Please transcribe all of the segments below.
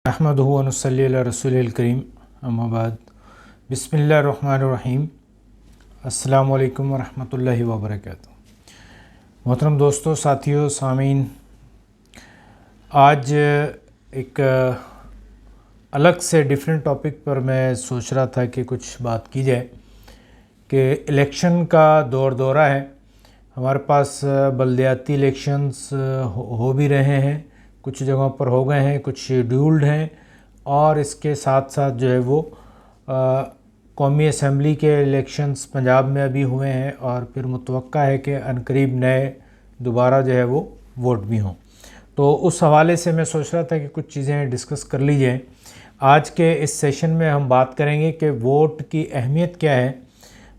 अहमदुहु व नसल्ली अला रसूलिल करीम अम्मा बाद बिस्मिल्लाहिर्रहमानिर्रहीम अस्सलामु अलैकुम व रहमतुल्लाहि व बरकातुहू। मोहतरम दोस्तों, साथियों, सामीन, आज एक अलग से डिफरेंट टॉपिक पर मैं सोच रहा था कि कुछ बात की जाए कि इलेक्शन का दौरा है। हमारे पास बल्दियाती इलेक्शंस हो भी रहे हैं, कुछ जगहों पर हो गए हैं, कुछ शेड्यूल्ड हैं, और इसके साथ साथ जो है वो कौमी असम्बली के इलेक्शंस पंजाब में अभी हुए हैं और फिर मुतवक्का है कि अनकरीब नए दोबारा जो है वो वोट भी हों। तो उस हवाले से मैं सोच रहा था कि कुछ चीज़ें डिस्कस कर ली जाएँ। आज के इस सेशन में हम बात करेंगे कि वोट की अहमियत क्या है,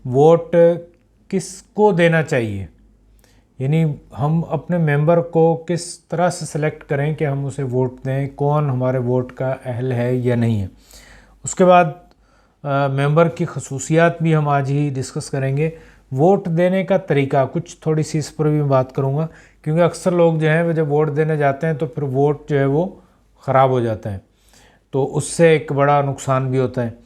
वोट किसको देना चाहिए, यानी हम अपने मेंबर को किस तरह से सेलेक्ट करें कि हम उसे वोट दें, कौन हमारे वोट का अहल है या नहीं है। उसके बाद मेंबर की खसूसियात भी हम आज ही डिस्कस करेंगे। वोट देने का तरीका कुछ थोड़ी सी इस पर भी मैं बात करूंगा, क्योंकि अक्सर लोग जो हैं वो जब वोट देने जाते हैं तो फिर वोट जो है वो ख़राब हो जाता है, तो उससे एक बड़ा नुकसान भी होता है।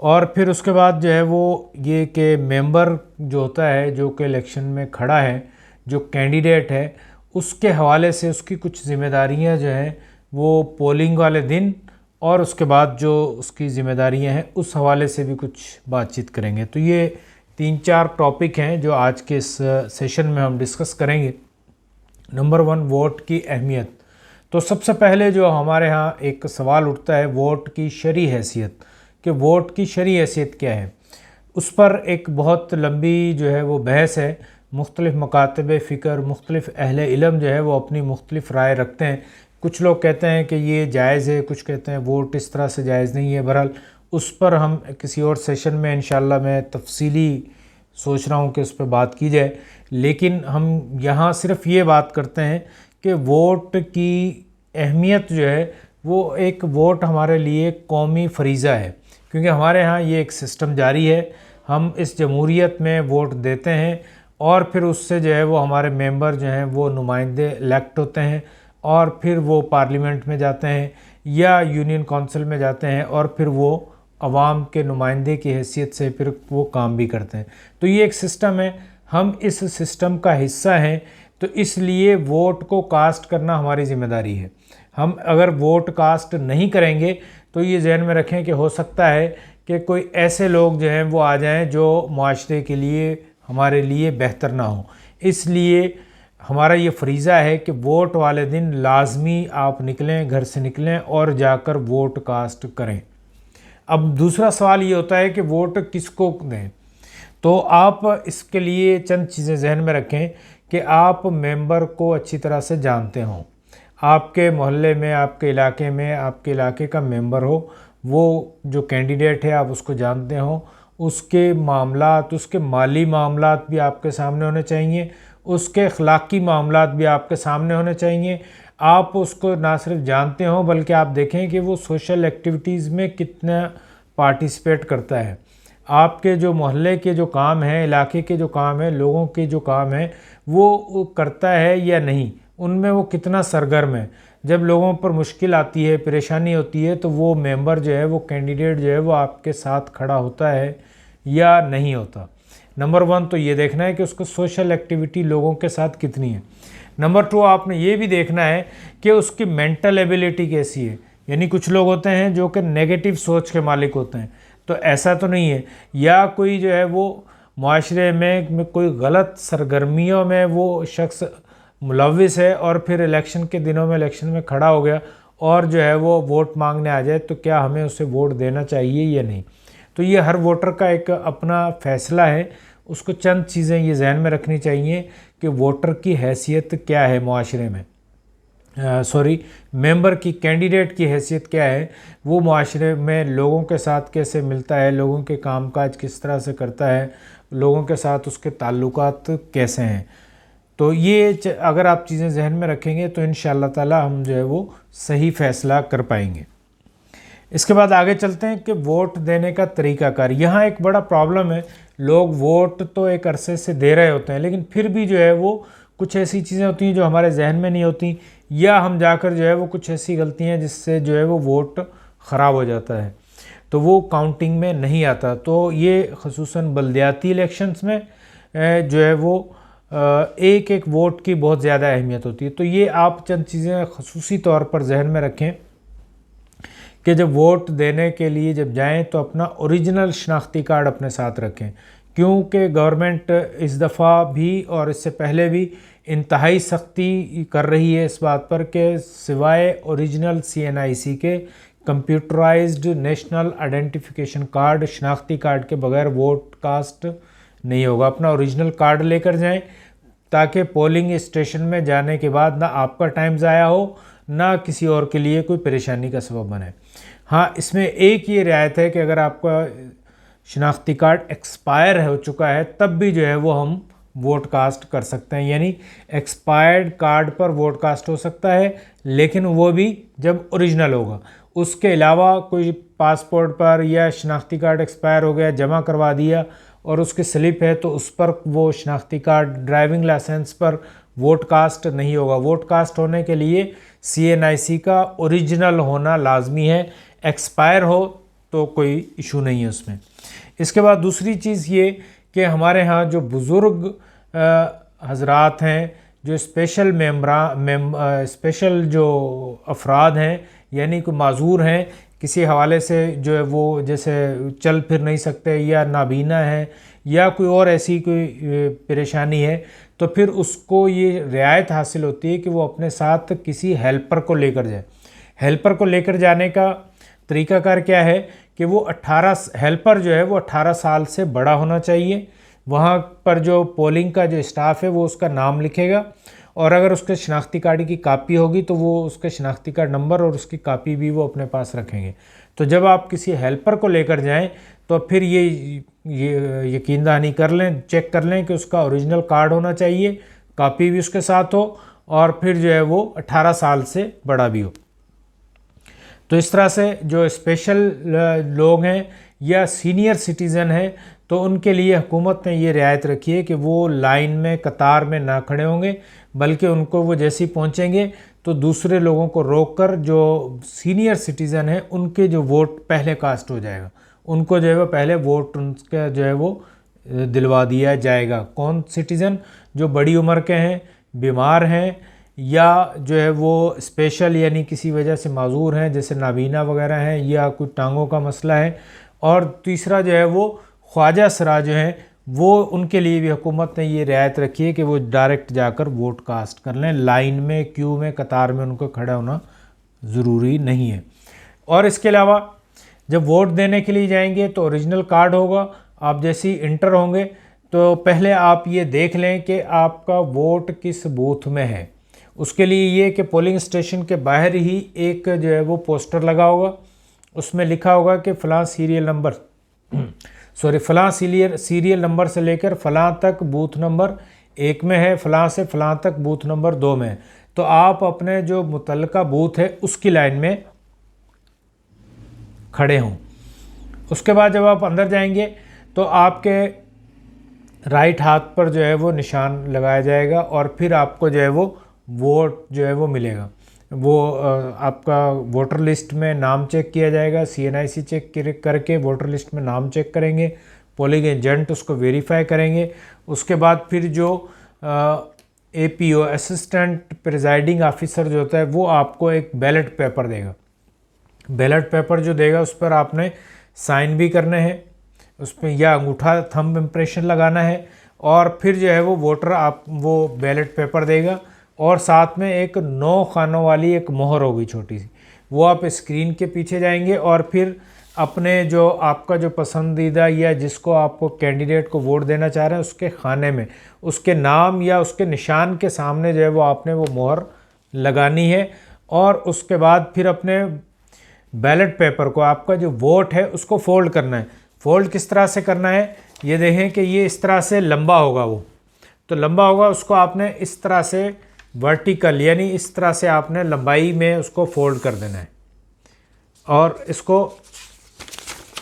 और फिर उसके बाद जो है वो ये कि मेंबर जो होता है, जो कि इलेक्शन में खड़ा है, जो कैंडिडेट है, उसके हवाले से उसकी कुछ ज़िम्मेदारियां जो हैं वो पोलिंग वाले दिन और उसके बाद जो उसकी ज़िम्मेदारियां हैं उस हवाले से भी कुछ बातचीत करेंगे। तो ये 3-4 टॉपिक हैं जो आज के इस सेशन में हम डिस्कस करेंगे। नंबर 1, वोट की अहमियत। तो सबसे पहले जो हमारे यहाँ एक सवाल उठता है वोट की शरई हैसियत, कि वोट की शरई हैसियत क्या है। उस पर एक बहुत लंबी जो है वो बहस है। मुख्तलिफ़ मकातब फ़िक्र, मुख्तलिफ़ अहले इल्म जो है वो अपनी मुख्तलिफ़ राय रखते हैं। कुछ लोग कहते हैं कि ये जायज़ है, कुछ कहते हैं वोट इस तरह से जायज़ नहीं है। बहरहाल उस पर हम किसी और सेशन में इंशाल्लाह मैं तफसीली सोच रहा हूँ कि उस पर बात की जाए। लेकिन हम यहाँ सिर्फ ये बात करते हैं कि वोट की अहमियत जो है वो एक वोट हमारे लिए कौमी फरीज़ा है, क्योंकि हमारे यहाँ ये एक सिस्टम जारी है। हम इस जमहूरियत में वोट देते हैं और फिर उससे जो है वो हमारे मेंबर जो हैं वो नुमाइंदे इलेक्ट होते हैं और फिर वो पार्लियामेंट में जाते हैं या यूनियन काउंसिल में जाते हैं और फिर वो अवाम के नुमाइंदे की हैसियत से फिर वो काम भी करते हैं। तो ये एक सिस्टम है, हम इस सिस्टम का हिस्सा हैं, तो इसलिए वोट को कास्ट करना हमारी ज़िम्मेदारी है। हम अगर वोट कास्ट नहीं करेंगे तो ये जहन में रखें कि हो सकता है कि कोई ऐसे लोग जो हैं वो आ जाएं जो मुआशरे के लिए, हमारे लिए बेहतर ना हो। इसलिए हमारा ये फरीज़ा है कि वोट वाले दिन लाजमी आप निकलें, घर से निकलें और जाकर वोट कास्ट करें। अब दूसरा सवाल ये होता है कि वोट किसको दें। तो आप इसके लिए चंद चीज़ें जहन में रखें कि आप मेंबर को अच्छी तरह से जानते हों। आपके मोहल्ले में, आपके इलाके में, आपके इलाके का मेंबर हो, वो जो कैंडिडेट है आप उसको जानते हो, उसके मामलात, उसके माली मामलात भी आपके सामने होने चाहिए, उसके अखलाकी मामलात भी आपके सामने होने चाहिए। आप उसको ना सिर्फ जानते हो बल्कि आप देखें कि वो सोशल एक्टिविटीज़ में कितना पार्टिसिपेट करता है। आपके जो मोहल्ले के जो काम हैं, इलाके के जो काम हैं, लोगों के जो काम हैं वो करता है या नहीं, उनमें वो कितना सरगर्म है। जब लोगों पर मुश्किल आती है, परेशानी होती है, तो वो मेंबर जो है, वो कैंडिडेट जो है वो आपके साथ खड़ा होता है या नहीं होता। नंबर 1 तो ये देखना है कि उसको सोशल एक्टिविटी लोगों के साथ कितनी है। नंबर 2, आपने ये भी देखना है कि उसकी मेंटल एबिलिटी कैसी है। यानी कुछ लोग होते हैं जो कि नेगेटिव सोच के मालिक होते हैं, तो ऐसा तो नहीं है, या कोई जो है वो मुआशरे में कोई गलत सरगर्मियों में वो शख्स मुलविस है और फिर इलेक्शन के दिनों में इलेक्शन में खड़ा हो गया और जो है वो वोट मांगने आ जाए, तो क्या हमें उसे वोट देना चाहिए या नहीं। तो ये हर वोटर का एक अपना फ़ैसला है। उसको चंद चीज़ें ये जहन में रखनी चाहिए कि वोटर की हैसियत क्या है मुआशरे में, मेंबर की, कैंडिडेट की हैसियत क्या है, वो मुआशरे में लोगों के साथ कैसे मिलता है, लोगों के कामकाज किस तरह से करता है, लोगों के साथ उसके ताल्लुकात कैसे हैं। तो ये अगर आप चीज़ें जहन में रखेंगे तो इंशाअल्लाह ताला हम जो है वो सही फ़ैसला कर पाएंगे। इसके बाद आगे चलते हैं कि वोट देने का तरीक़ाकार। यहाँ एक बड़ा प्रॉब्लम है, लोग वोट तो एक अरसे से दे रहे होते हैं लेकिन फिर भी जो है वो कुछ ऐसी चीज़ें होती हैं जो हमारे जहन में नहीं होती, या हम जाकर जो है वो कुछ ऐसी गलतियाँ जिससे जो है वो वोट ख़राब हो जाता है, तो वो काउंटिंग में नहीं आता। तो ये ख़ुसूसन बल्दियाती इलेक्शंस में जो है वो एक एक वोट की बहुत ज़्यादा अहमियत होती है। तो ये आप चंद चीज़ें ख़ुसूसी तौर पर जहन में रखें कि जब वोट देने के लिए जब जाएं तो अपना ओरिजिनल शनाख्ती कार्ड अपने साथ रखें, क्योंकि गवर्नमेंट इस दफ़ा भी और इससे पहले भी इंतहाई सख्ती कर रही है इस बात पर कि सिवाय ओरिजिनल CNIC के कंप्यूटराइज्ड नेशनल आइडेंटिफिकेशन कार्ड शनाख्ती कार्ड के बगैर वोट कास्ट नहीं होगा। अपना ओरिजिनल कार्ड लेकर जाएं ताकि पोलिंग स्टेशन में जाने के बाद ना आपका टाइम ज़ाया हो, ना किसी और के लिए कोई परेशानी का सबब बने। हाँ, इसमें एक ये रियायत है कि अगर आपका शनाख्ती कार्ड एक्सपायर हो चुका है तब भी जो है वो हम वोट कास्ट कर सकते हैं, यानी एक्सपायर्ड कार्ड पर वोट कास्ट हो सकता है, लेकिन वो भी जब ओरिजिनल होगा। उसके अलावा कोई पासपोर्ट पर या शनाख्ती कार्ड एक्सपायर हो गया, जमा करवा दिया और उसकी स्लिप है तो उस पर वो शनाख्ती कार्ड, ड्राइविंग लाइसेंस पर वोट कास्ट नहीं होगा। वोट कास्ट होने के लिए CNIC का ओरिजिनल होना लाजमी है, एक्सपायर हो तो कोई इशू नहीं है उसमें। इसके बाद दूसरी चीज़ ये कि हमारे यहाँ जो बुज़ुर्ग हजरात हैं, जो स्पेशल जो अफराद हैं, यानी कि माजूर हैं किसी हवाले से, जो है वो जैसे चल फिर नहीं सकते या नाबीना है या कोई और ऐसी कोई परेशानी है, तो फिर उसको ये रियायत हासिल होती है कि वो अपने साथ किसी हेल्पर को लेकर जाए। हेल्पर को लेकर जाने का तरीकाकार क्या है कि वो 18 हेल्पर जो है वो 18 साल से बड़ा होना चाहिए। वहाँ पर जो पोलिंग का जो स्टाफ है वो उसका नाम लिखेगा, और अगर उसके शनाख्ती कार्ड की कापी होगी तो वो उसके शनाख्ती कार्ड नंबर और उसकी कापी भी वो अपने पास रखेंगे। तो जब आप किसी हेल्पर को लेकर जाएं तो फिर ये यकीन दहानी कर लें, चेक कर लें कि उसका ओरिजिनल कार्ड होना चाहिए, कापी भी उसके साथ हो, और फिर जो है वो 18 साल से बड़ा भी हो। तो इस तरह से जो स्पेशल लोग हैं या सीनियर सिटीज़न हैं तो उनके लिए हुकूमत ने ये रियायत रखी है कि वो लाइन में कतार में ना खड़े होंगे, बल्कि उनको वो जैसे ही पहुँचेंगे तो दूसरे लोगों को रोककर जो सीनियर सिटीज़न हैं उनके जो वोट पहले कास्ट हो जाएगा, उनको जो है वो पहले वोट उनका जो है वो दिलवा दिया जाएगा। कौन सिटीज़न? जो बड़ी उम्र के हैं, बीमार हैं, या जो है वो स्पेशल यानी किसी वजह से माजूर हैं, जैसे नाबीना वगैरह हैं, या कोई टांगों का मसला है। और तीसरा जो है वो ख्वाजा सरा जो हैं वो, उनके लिए भी हुकूमत ने ये रियायत रखी है कि वो डायरेक्ट जाकर वोट कास्ट कर लें, लाइन में, क्यू में, कतार में उनको खड़ा होना ज़रूरी नहीं है। और इसके अलावा जब वोट देने के लिए जाएंगे तो ओरिजिनल कार्ड होगा। आप जैसे ही इंटर होंगे तो पहले आप ये देख लें कि आपका वोट किस बूथ में है। उसके लिए ये कि पोलिंग स्टेशन के बाहर ही एक जो है वो पोस्टर लगा होगा, उसमें लिखा होगा कि फ़लाँ सीरियल नंबर से लेकर फ़लाँ तक बूथ नंबर 1 में है, फ़लाँ से फ़लाँ तक बूथ नंबर 2 में है। तो आप अपने जो मुतल्लिका बूथ है उसकी लाइन में खड़े हों। उसके बाद जब आप अंदर जाएंगे तो आपके राइट हाथ पर जो है वो निशान लगाया जाएगा, और फिर आपको जो है वो वोट जो है वो मिलेगा। वो आपका वोटर लिस्ट में नाम चेक किया जाएगा, CNIC चेक करके वोटर लिस्ट में नाम चेक करेंगे, पोलिंग एजेंट उसको वेरीफाई करेंगे। उसके बाद फिर जो APO असिस्टेंट प्रिजाइडिंग ऑफिसर जो होता है वो आपको एक बैलेट पेपर देगा। बैलेट पेपर जो देगा उस पर आपने साइन भी करने हैं, उस पर या अंगूठा थंब इम्प्रेशन लगाना है, और फिर जो है वो वोटर आप वो बैलेट पेपर देगा, और साथ में एक 9 खानों वाली एक मोहर होगी छोटी सी, वो आप स्क्रीन के पीछे जाएंगे और फिर अपने जो आपका जो पसंदीदा या जिसको आपको कैंडिडेट को वोट देना चाह रहे हैं उसके खाने में उसके नाम या उसके निशान के सामने जो है वो आपने वो मोहर लगानी है। और उसके बाद फिर अपने बैलेट पेपर को, आपका जो वोट है उसको फोल्ड करना है। फोल्ड किस तरह से करना है, ये देखें कि ये इस तरह से लंबा होगा, वो तो लंबा होगा, उसको आपने इस तरह से वर्टिकल यानी इस तरह से आपने लंबाई में उसको फोल्ड कर देना है, और इसको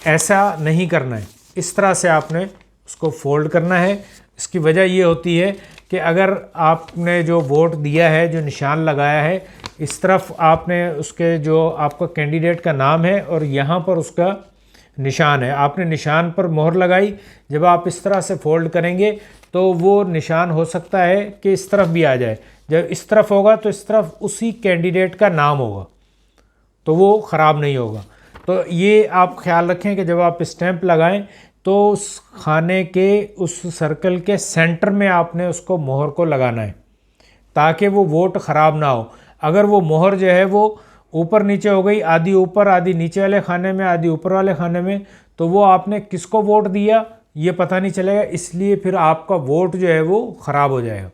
ऐसा नहीं करना है, इस तरह से आपने उसको फोल्ड करना है। इसकी वजह ये होती है कि अगर आपने जो वोट दिया है, जो निशान लगाया है, इस तरफ आपने उसके जो आपका कैंडिडेट का नाम है और यहाँ पर उसका निशान है, आपने निशान पर मोहर लगाई। जब आप इस तरह से फोल्ड करेंगे तो वो निशान हो सकता है कि इस तरफ भी आ जाए। जब इस तरफ होगा तो इस तरफ उसी कैंडिडेट का नाम होगा, तो वो ख़राब नहीं होगा। तो ये आप ख्याल रखें कि जब आप स्टैंप लगाएं तो उस खाने के उस सर्कल के सेंटर में आपने उसको मोहर को लगाना है, ताकि वो वोट ख़राब ना हो। अगर वो मोहर जो है वो ऊपर नीचे हो गई, आधी ऊपर आधी नीचे वाले खाने में, आधी ऊपर वाले खाने में, तो वो आपने किसको वोट दिया ये पता नहीं चलेगा, इसलिए फिर आपका वोट जो है वो ख़राब हो जाएगा।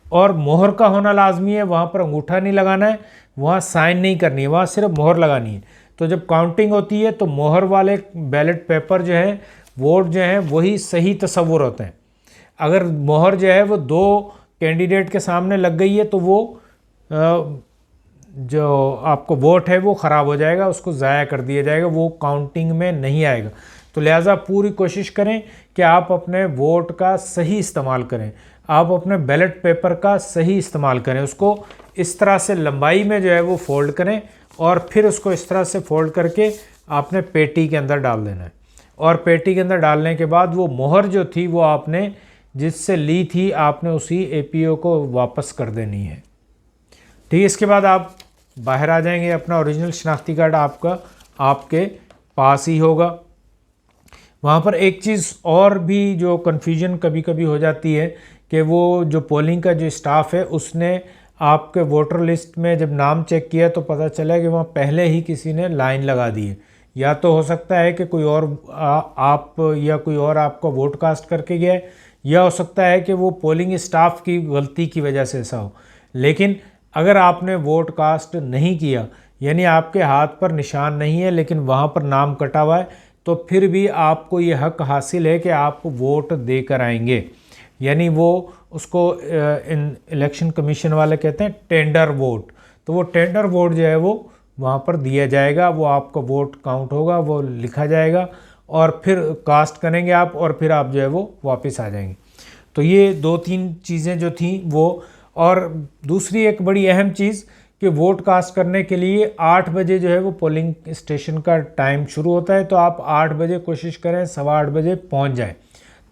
और मोहर का होना लाजमी है, वहाँ पर अंगूठा नहीं लगाना है, वहाँ साइन नहीं करनी है, वहाँ सिर्फ मोहर लगानी है। तो जब काउंटिंग होती है तो मोहर वाले बैलेट पेपर जो है, वोट जो है वही सही तस्वुर होते हैं। अगर मोहर जो है वो 2 कैंडिडेट के सामने लग गई है तो वो जो आपको वोट है वो ख़राब हो जाएगा, उसको ज़ाया कर दिया जाएगा, वो काउंटिंग में नहीं आएगा। तो लिहाजा पूरी कोशिश करें कि आप अपने वोट का सही इस्तेमाल करें, आप अपने बैलेट पेपर का सही इस्तेमाल करें। उसको इस तरह से लंबाई में जो है वो फोल्ड करें और फिर उसको इस तरह से फोल्ड करके आपने पेटी के अंदर डाल देना है। और पेटी के अंदर डालने के बाद वो मोहर जो थी वो आपने जिससे ली थी, आपने उसी एपीओ को वापस कर देनी है। ठीक है, इसके बाद आप बाहर आ जाएंगे, अपना ओरिजिनल शनाख्ती कार्ड आपका आपके पास ही होगा। वहाँ पर एक चीज़ और भी जो कन्फ्यूजन कभी कभी हो जाती है कि वो जो पोलिंग का जो स्टाफ है उसने आपके वोटर लिस्ट में जब नाम चेक किया तो पता चला कि वहाँ पहले ही किसी ने लाइन लगा दी है। या तो हो सकता है कि कोई और आप या कोई और आपका वोट कास्ट करके गया है, या हो सकता है कि वो पोलिंग स्टाफ की गलती की वजह से ऐसा हो। लेकिन अगर आपने वोट कास्ट नहीं किया, यानी आपके हाथ पर निशान नहीं है लेकिन वहाँ पर नाम कटा हुआ है, तो फिर भी आपको ये हक हासिल है कि आप वोट देकर आएंगे। यानी वो उसको इलेक्शन कमीशन वाले कहते हैं टेंडर वोट। तो वो टेंडर वोट जो है वो वहाँ पर दिया जाएगा, वो आपका वोट काउंट होगा, वो लिखा जाएगा और फिर कास्ट करेंगे आप, और फिर आप जो है वो वापस आ जाएंगे। तो ये 2-3 चीज़ें जो थी वो। और दूसरी एक बड़ी अहम चीज़ कि वोट कास्ट करने के लिए 8 बजे जो है वो पोलिंग स्टेशन का टाइम शुरू होता है, तो आप 8 बजे कोशिश करें 8:15 बजे पहुंच जाएं,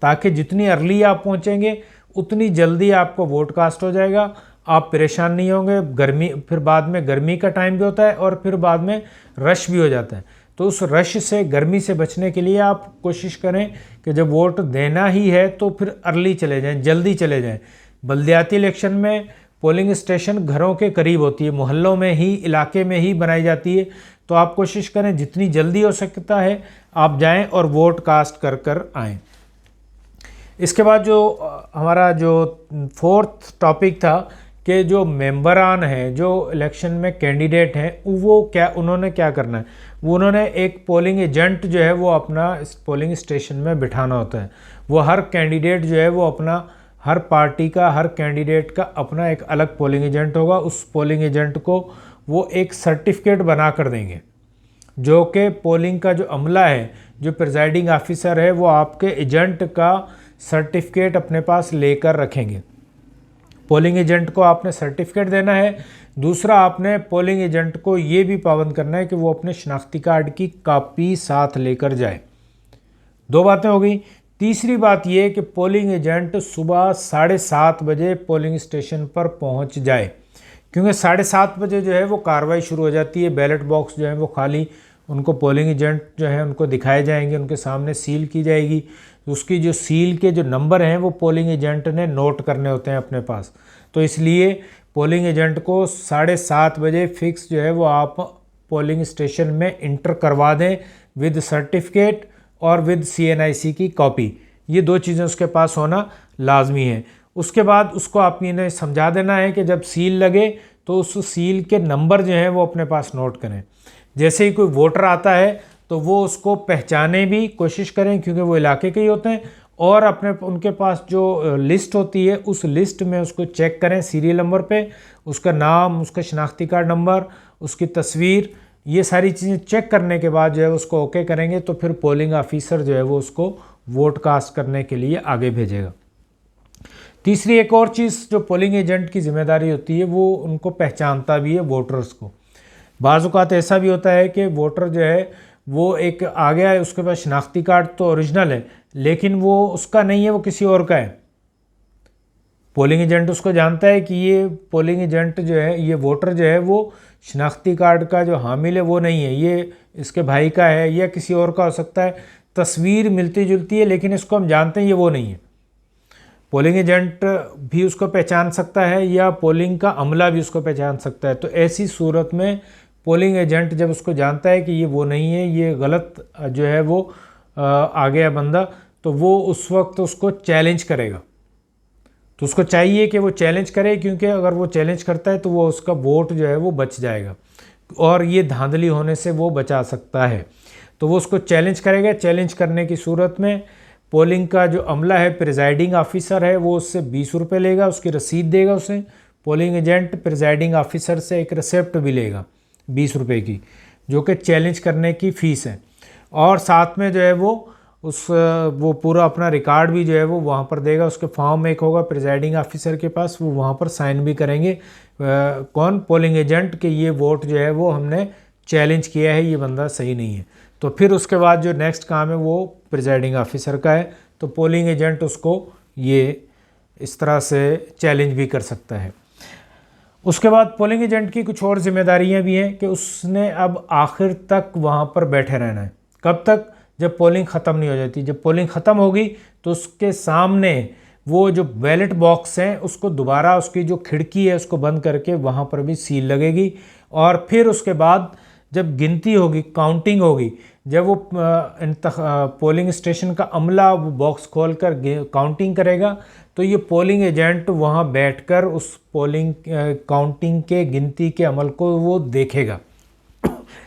ताकि जितनी अर्ली आप पहुंचेंगे उतनी जल्दी आपको वोट कास्ट हो जाएगा, आप परेशान नहीं होंगे। गर्मी, फिर बाद में गर्मी का टाइम भी होता है और फिर बाद में रश भी हो जाता है, तो उस रश से, गर्मी से बचने के लिए आप कोशिश करें कि जब वोट देना ही है तो फिर अर्ली चले जाएं, जल्दी चले जाएं। बल्दियाती इलेक्शन में पोलिंग स्टेशन घरों के करीब होती है, मोहल्लों में ही, इलाके में ही बनाई जाती है, तो आप कोशिश करें जितनी जल्दी हो सकता है आप जाएं और वोट कास्ट कर कर आएँ। इसके बाद जो हमारा जो 4th टॉपिक था कि जो मेंबरान हैं, जो इलेक्शन में कैंडिडेट हैं, वो उन्होंने क्या करना है। वो उन्होंने एक पोलिंग एजेंट जो है वो अपना इस पोलिंग स्टेशन में बिठाना होता है। वो हर कैंडिडेट जो है वो अपना, हर पार्टी का, हर कैंडिडेट का अपना एक अलग पोलिंग एजेंट होगा। उस पोलिंग एजेंट को वो एक सर्टिफिकेट बना कर देंगे, जो कि पोलिंग का जो अमला है, जो प्रिजाइडिंग ऑफिसर है, वो आपके एजेंट का सर्टिफिकेट अपने पास लेकर रखेंगे। पोलिंग एजेंट को आपने सर्टिफिकेट देना है। दूसरा, आपने पोलिंग एजेंट को ये भी पाबंद करना है कि वो अपने शनाख्ती कार्ड की कॉपी साथ लेकर जाए। 2 बातें हो गई। तीसरी बात ये कि पोलिंग एजेंट सुबह 7:30 बजे पोलिंग स्टेशन पर पहुंच जाए, क्योंकि 7:30 बजे जो है वो कार्रवाई शुरू हो जाती है। बैलेट बॉक्स जो है वो खाली उनको पोलिंग एजेंट जो है उनको दिखाए जाएंगे, उनके सामने सील की जाएगी। उसकी जो सील के जो नंबर हैं वो पोलिंग एजेंट ने नोट करने होते हैं अपने पास। तो इसलिए पोलिंग एजेंट को 7:30 बजे फिक्स जो है वो आप पोलिंग स्टेशन में इंटर करवा दें विद सर्टिफिकेट और विद CNIC की कॉपी। ये 2 चीज़ें उसके पास होना लाजमी है। उसके बाद उसको आप इन्हें समझा देना है कि जब सील लगे तो उस सील के नंबर जो हैं वो अपने पास नोट करें। जैसे ही कोई वोटर आता है तो वो उसको पहचाने भी कोशिश करें, क्योंकि वो इलाके के ही होते हैं, और अपने उनके पास जो लिस्ट होती है उस लिस्ट में उसको चेक करें सीरियल नंबर पे, उसका नाम, उसका शनाख्ती कार्ड नंबर, उसकी तस्वीर, ये सारी चीज़ें चेक करने के बाद जो है उसको ओके करेंगे तो फिर पोलिंग ऑफिसर जो है वो उसको वोट कास्ट करने के लिए आगे भेजेगा। तीसरी एक और चीज़ जो पोलिंग एजेंट की जिम्मेदारी होती है, वो उनको पहचानता भी है वोटर्स को। बाज़ औक़ात ऐसा भी होता है कि वोटर जो है वो एक आ गया है, उसके पास शनाख्ती कार्ड तो ओरिजिनल है लेकिन वो उसका नहीं है, वो किसी और का है। पोलिंग एजेंट उसको जानता है कि ये पोलिंग एजेंट जो है, ये वोटर जो है वो शनाख्ती कार्ड का जो हामिल है वो नहीं है, ये इसके भाई का है या किसी और का हो सकता है। तस्वीर मिलती जुलती है लेकिन इसको हम जानते हैं ये वो नहीं है। पोलिंग एजेंट भी उसको पहचान सकता है या पोलिंग का अमला भी उसको पहचान सकता है। तो ऐसी सूरत में पोलिंग एजेंट जब उसको जानता है कि ये वो नहीं है, ये गलत जो है वो आ गया बंदा, तो वो उस वक्त उसको चैलेंज करेगा। तो उसको चाहिए कि वो चैलेंज करे, क्योंकि अगर वो चैलेंज करता है तो वो उसका वोट जो है वो बच जाएगा और ये धांधली होने से वो बचा सकता है। तो वो उसको चैलेंज करेगा। चैलेंज करने की सूरत में पोलिंग का जो अमला है, प्रिजाइडिंग ऑफिसर है, वो उससे 20 रुपये लेगा, उसकी रसीद देगा उसे। पोलिंग एजेंट प्रिजाइडिंग ऑफिसर से एक रिसिप्ट भी लेगा 20 रुपये की, जो कि चैलेंज करने की फ़ीस है। और साथ में जो है वो पूरा अपना रिकॉर्ड भी जो है वो वहाँ पर देगा। उसके फॉर्म एक होगा प्रिजाइडिंग ऑफिसर के पास, वो वहाँ पर साइन भी करेंगे कौन, पोलिंग एजेंट, कि ये वोट जो है वो हमने चैलेंज किया है, ये बंदा सही नहीं है। तो फिर उसके बाद जो नेक्स्ट काम है वो प्रिजाइडिंग ऑफिसर का है। तो पोलिंग एजेंट उसको ये इस तरह से चैलेंज भी कर सकता है। उसके बाद पोलिंग एजेंट की कुछ और जिम्मेदारियां भी हैं कि उसने अब आखिर तक वहाँ पर बैठे रहना है। कब तक? जब पोलिंग ख़त्म नहीं हो जाती। जब पोलिंग ख़त्म होगी तो उसके सामने वो जो बैलेट बॉक्स हैं उसको दोबारा, उसकी जो खिड़की है उसको बंद करके वहाँ पर भी सील लगेगी। और फिर उसके बाद जब गिनती होगी, काउंटिंग होगी, जब वो पोलिंग स्टेशन का अमला वो बॉक्स खोलकर काउंटिंग करेगा, तो ये पोलिंग एजेंट वहाँ बैठकर उस पोलिंग काउंटिंग के गिनती के अमल को वो देखेगा।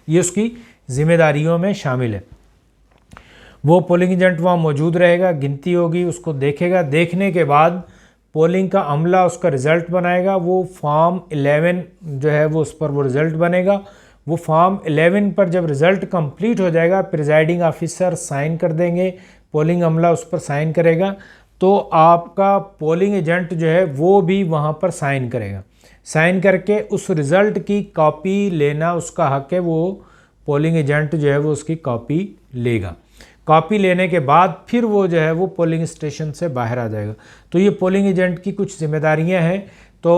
ये उसकी जिम्मेदारियों में शामिल है। वो पोलिंग एजेंट वहाँ मौजूद रहेगा, गिनती होगी, उसको देखेगा। देखने के बाद पोलिंग का अमला उसका रिज़ल्ट बनाएगा। वो फॉर्म 11 जो है वो उस पर वो रिज़ल्ट बनेगा। वो फॉर्म 11 पर जब रिज़ल्ट कंप्लीट हो जाएगा, प्रिजाइडिंग ऑफिसर साइन कर देंगे, पोलिंग अमला उस पर साइन करेगा, तो आपका पोलिंग एजेंट जो है वो भी वहाँ पर साइन करेगा। साइन करके उस रिज़ल्ट की कॉपी लेना उसका हक है। वो पोलिंग एजेंट जो है वो उसकी कॉपी लेगा। कॉपी लेने के बाद फिर वो जो है वो पोलिंग स्टेशन से बाहर आ जाएगा। तो ये पोलिंग एजेंट की कुछ जिम्मेदारियां हैं। तो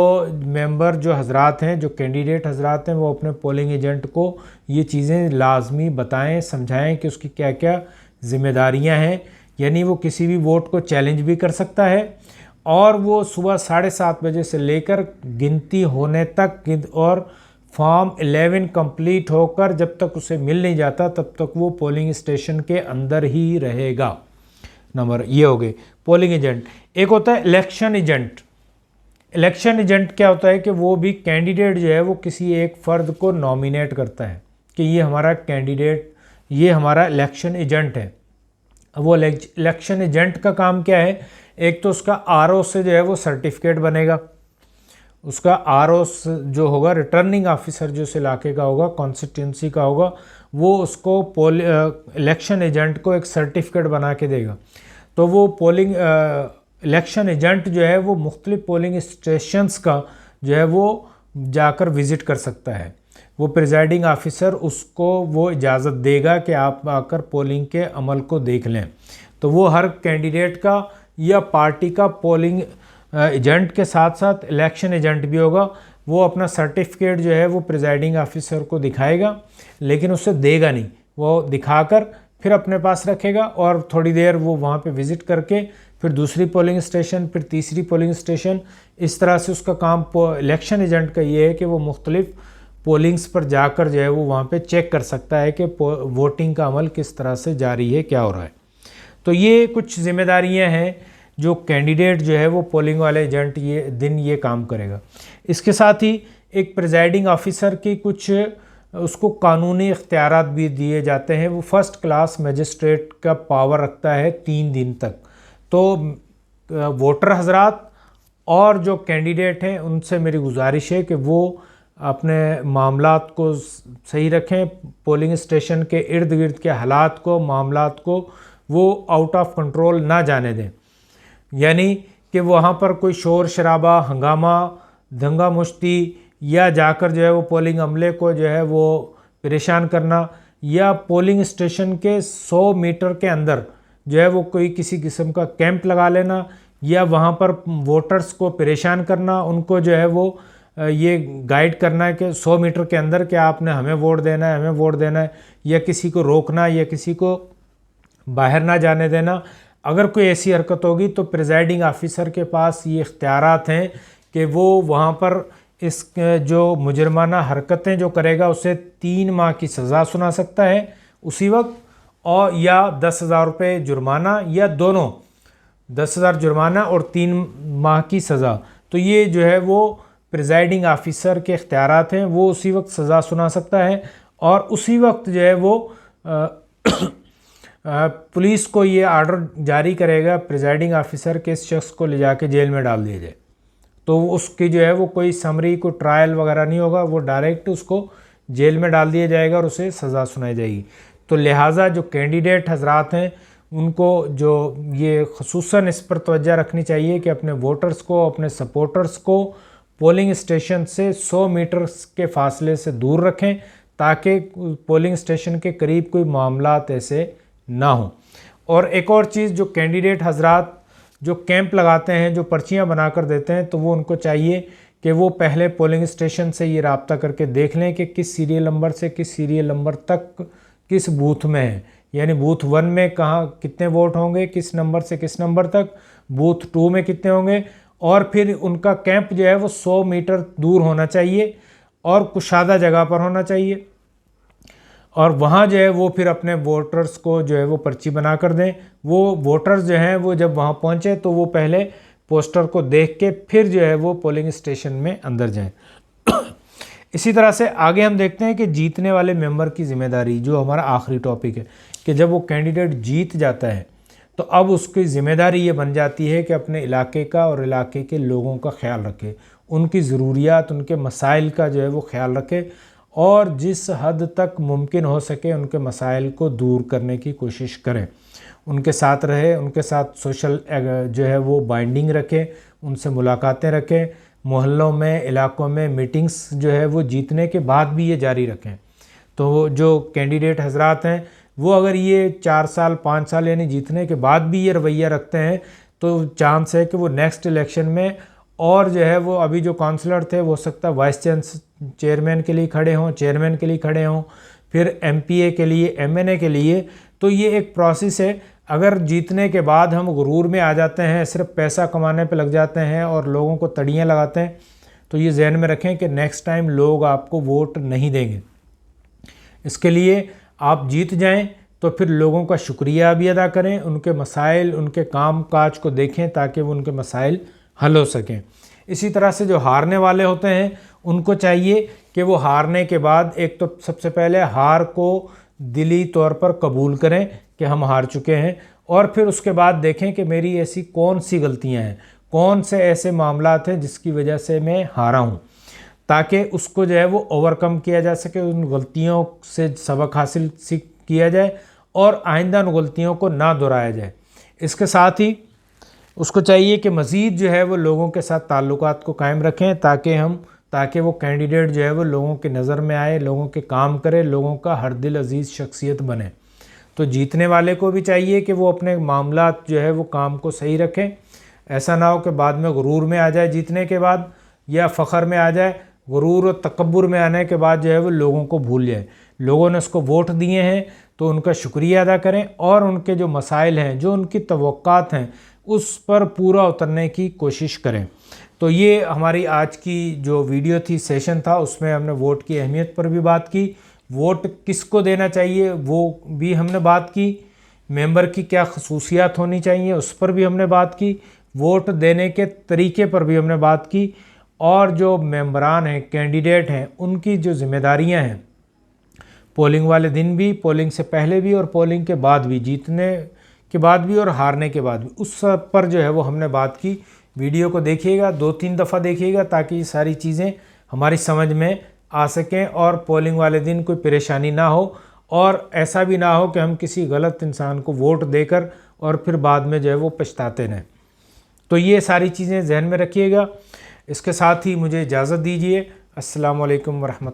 मेंबर जो हजरात हैं, जो कैंडिडेट हजरात हैं, वो अपने पोलिंग एजेंट को ये चीज़ें लाजमी बताएं, समझाएं कि उसकी क्या क्या जिम्मेदारियां हैं। यानी वो किसी भी वोट को चैलेंज भी कर सकता है और वो सुबह 7:30 बजे से लेकर गिनती होने तक और फॉर्म 11 कंप्लीट होकर जब तक उसे मिल नहीं जाता तब तक वो पोलिंग स्टेशन के अंदर ही रहेगा। नंबर ये हो गए पोलिंग एजेंट। एक होता है इलेक्शन एजेंट। इलेक्शन एजेंट क्या होता है कि वो भी कैंडिडेट जो है वो किसी एक फ़र्द को नॉमिनेट करता है कि ये हमारा कैंडिडेट, ये हमारा इलेक्शन एजेंट है। अब वो इलेक्शन एजेंट का काम क्या है? एक तो उसका आरओ से जो है वो सर्टिफिकेट बनेगा। उसका आरओ जो होगा, रिटर्निंग ऑफिसर जो उस इलाके का होगा, कॉन्स्टिट्यूंसी का होगा, वो उसको इलेक्शन एजेंट को एक सर्टिफिकेट बना के देगा। तो वो पोलिंग इलेक्शन एजेंट जो है वो मुख्तलिफ पोलिंग स्टेशंस का जो है वो जाकर विज़िट कर सकता है। वो प्रिजाइडिंग ऑफिसर उसको वो इजाज़त देगा कि आप आकर पोलिंग के अमल को देख लें। तो वो हर कैंडिडेट का या पार्टी का पोलिंग एजेंट के साथ साथ इलेक्शन एजेंट भी होगा। वो अपना सर्टिफिकेट जो है वो प्रिजाइडिंग ऑफिसर को दिखाएगा, लेकिन उससे देगा नहीं, वो दिखाकर फिर अपने पास रखेगा और थोड़ी देर वो वहाँ पे विज़िट करके फिर दूसरी पोलिंग स्टेशन, फिर तीसरी पोलिंग स्टेशन, इस तरह से उसका काम इलेक्शन एजेंट का ये है कि वो मुख्तलिफ पोलिंग्स पर जाकर जो है वो वहाँ पे चेक कर सकता है कि वोटिंग का अमल किस तरह से जारी है, क्या हो रहा है। तो ये कुछ जिम्मेदारियाँ हैं जो कैंडिडेट जो है वो पोलिंग वाले एजेंट ये काम करेगा। इसके साथ ही एक प्रिजाइडिंग ऑफिसर की कुछ उसको कानूनी इख्तियारात भी दिए जाते हैं। वो फर्स्ट क्लास मजिस्ट्रेट का पावर रखता है 3 दिन तक। तो वोटर हजरात और जो कैंडिडेट हैं उनसे मेरी गुजारिश है कि वो अपने मामलात को सही रखें, पोलिंग स्टेशन के इर्द गिर्द के हालात को, मामलात को वो आउट ऑफ कंट्रोल ना जाने दें। यानी कि वहाँ पर कोई शोर शराबा, हंगामा, दंगा मुश्ती, या जाकर जो है वो पोलिंग अमले को जो है वो परेशान करना, या पोलिंग स्टेशन के 100 मीटर के अंदर जो है वो कोई किसी किस्म का कैंप लगा लेना, या वहाँ पर वोटर्स को परेशान करना, उनको जो है वो ये गाइड करना है कि 100 मीटर के अंदर कि आपने हमें वोट देना है, हमें वोट देना है, या किसी को रोकना, या किसी को बाहर ना जाने देना। अगर कोई ऐसी हरकत होगी तो प्रिजाइडिंग ऑफिसर के पास ये इख्तियारात हैं कि वो वहाँ पर इस जो मुजरमाना हरकतें जो करेगा उसे 3 माह की सज़ा सुना सकता है उसी वक्त, और या 10,000 रुपये जुर्माना, या दोनों 10,000 जुर्माना और 3 माह की सज़ा। तो ये जो है वो प्रिजाइडिंग ऑफिसर के इख्तियारात हैं, वो उसी वक्त सज़ा सुना सकता है, और उसी वक्त जो है वो पुलिस को ये आर्डर जारी करेगा प्रिजाइडिंग ऑफिसर के इस शख्स को ले जाके जेल में डाल दिया जाए। तो उसकी जो है वो कोई समरी, कोई ट्रायल वगैरह नहीं होगा, वो डायरेक्ट उसको जेल में डाल दिया जाएगा और उसे सज़ा सुनाई जाएगी। तो लिहाजा जो कैंडिडेट हजरात हैं उनको जो ये ख़ुसूसन इस पर तवज्जो रखनी चाहिए कि अपने वोटर्स को, अपने सपोर्टर्स को पोलिंग स्टेशन से 100 मीटर के फासले से दूर रखें, ताकि पोलिंग स्टेशन के करीब कोई मामलात ऐसे ना हो। और एक और चीज़, जो कैंडिडेट हजरात जो कैंप लगाते हैं, जो पर्चियां बनाकर देते हैं, तो वो उनको चाहिए कि वो पहले पोलिंग स्टेशन से ये राब्ता करके देख लें कि किस सीरियल नंबर से किस सीरियल नंबर तक किस बूथ में है, यानी बूथ 1 में कहाँ कितने वोट होंगे, किस नंबर से किस नंबर तक, बूथ 2 में कितने होंगे, और फिर उनका कैंप जो है वो 100 मीटर दूर होना चाहिए और कुशादा जगह पर होना चाहिए, और वहाँ जो है वो फिर अपने वोटर्स को जो है वो पर्ची बना कर दें। वो वोटर्स जो हैं वो जब वहाँ पहुँचे तो वो पहले पोस्टर को देख के फिर जो है वो पोलिंग स्टेशन में अंदर जाएं। इसी तरह से आगे हम देखते हैं कि जीतने वाले मेंबर की जिम्मेदारी, जो हमारा आखिरी टॉपिक है, कि जब वो कैंडिडेट जीत जाता है तो अब उसकी ज़िम्मेदारी ये बन जाती है कि अपने इलाके का और इलाके के लोगों का ख्याल रखे, उनकी ज़रूरियात, उनके मसाइल का जो है वो ख्याल रखे, और जिस हद तक मुमकिन हो सके उनके मसाइल को दूर करने की कोशिश करें, उनके साथ रहे, उनके साथ सोशल जो है वो बाइंडिंग रखें, उनसे मुलाकातें रखें, मोहल्लों में, इलाकों में मीटिंग्स जो है वो जीतने के बाद भी ये जारी रखें। तो जो कैंडिडेट हजरात हैं वो अगर ये 4 साल 5 साल यानी जीतने के बाद भी ये रवैया रखते हैं तो चांस है कि वो नेक्स्ट इलेक्शन में, और जो है वो अभी जो काउंसलर थे वो हो सकता है वाइस चेयरमैन के लिए खड़े हों, चेयरमैन के लिए खड़े हों, फिर एमपीए के लिए, एमएनए के लिए। तो ये एक प्रोसेस है। अगर जीतने के बाद हम गुरूर में आ जाते हैं, सिर्फ पैसा कमाने पे लग जाते हैं और लोगों को तड़ियाँ लगाते हैं, तो ये जहन में रखें कि नेक्स्ट टाइम लोग आपको वोट नहीं देंगे। इसके लिए आप जीत जाएं तो फिर लोगों का शुक्रिया भी अदा करें, उनके मसाइल, उनके काम काज को देखें ताकि वो उनके मसाइल हल हो सकें। इसी तरह से जो हारने वाले होते हैं उनको चाहिए कि वो हारने के बाद एक तो सबसे पहले हार को दिली तौर पर कबूल करें कि हम हार चुके हैं, और फिर उसके बाद देखें कि मेरी ऐसी कौन सी गलतियां हैं, कौन से ऐसे मामलात हैं जिसकी वजह से मैं हारा हूं, ताकि उसको जो है वो ओवरकम किया जा सके, उन गलतियों से सबक हासिल किया जाए और आइंदा उन गलतियों को ना दोहराया जाए। इसके साथ ही उसको चाहिए कि मज़ीद जो है वो लोगों के साथ ताल्लुकात को कायम रखें ताकि वो कैंडिडेट जो है वो लोगों के नज़र में आए, लोगों के काम करे, लोगों का हर दिल अजीज़ शख्सियत बने। तो जीतने वाले को भी चाहिए कि वो अपने मामलात जो है वो काम को सही रखें, ऐसा ना हो कि बाद में गुरूर में आ जाए जीतने के बाद, या फ़ख्र में आ जाए, गुरूर और तकब्बुर में आने के बाद जो है वो लोगों को भूल जाए। लोगों ने उसको वोट दिए हैं तो उनका शुक्रिया अदा करें, और उनके जो मसाइल हैं, जो उनकी तवक्कात हैं, उस पर पूरा उतरने की कोशिश करें। तो ये हमारी आज की जो वीडियो थी, सेशन था, उसमें हमने वोट की अहमियत पर भी बात की, वोट किसको देना चाहिए वो भी हमने बात की, मेंबर की क्या खसूसियात होनी चाहिए उस पर भी हमने बात की, वोट देने के तरीके पर भी हमने बात की, और जो मेंबरान हैं, कैंडिडेट हैं, उनकी जो जिम्मेदारियां हैं, पोलिंग वाले दिन भी, पोलिंग से पहले भी और पोलिंग के बाद भी, जीतने के बाद भी और हारने के बाद भी, उस पर जो है वो हमने बात की। वीडियो को देखिएगा, 2-3 दफ़ा देखिएगा ताकि ये सारी चीज़ें हमारी समझ में आ सकें और पोलिंग वाले दिन कोई परेशानी ना हो, और ऐसा भी ना हो कि हम किसी गलत इंसान को वोट देकर और फिर बाद में जो है वो पछताते रहें। तो ये सारी चीज़ें जहन में रखिएगा। इसके साथ ही मुझे इजाज़त दीजिए। अस्सलामु अलैकुम वरहमतुल्लाह।